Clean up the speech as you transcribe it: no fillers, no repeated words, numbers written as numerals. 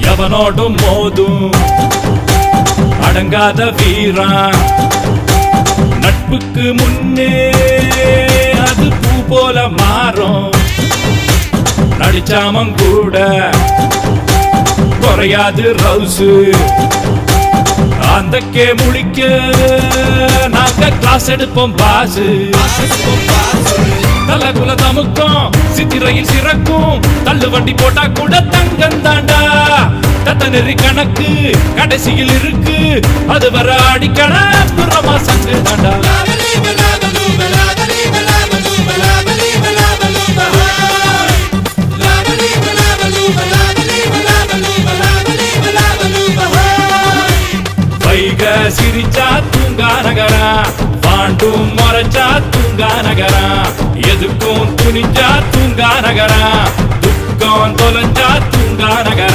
எவனோடும் மோதும் அடங்காத வீரன் நட்புக்கு முன்னே அது பூ போல மாறும் நடிச்சாமம் கூட குறையாது ரவுசு அந்தக்கே முழிக்க நாங்க கிளாஸ் எடுப்போம் பாசு தல குல தமுக்கும் சித்திரையில் சிறக்கும் தள்ளு வண்டி போட்டா கூட தங்கம் தாண்டா தத்த நெறி கணக்கு கடைசியில் இருக்கு அது வர அடிக்கட புறமா சங்கு தாண்டா வைக சிரிச்சா தூங்கா நகரா பாண்டும் மறைச்சா தூங்கா நகரா எதுக்கும் துணிஞ்சா தூங்கா நகரா துக்கம் தொலைஞ்சா தூங்கா நகரா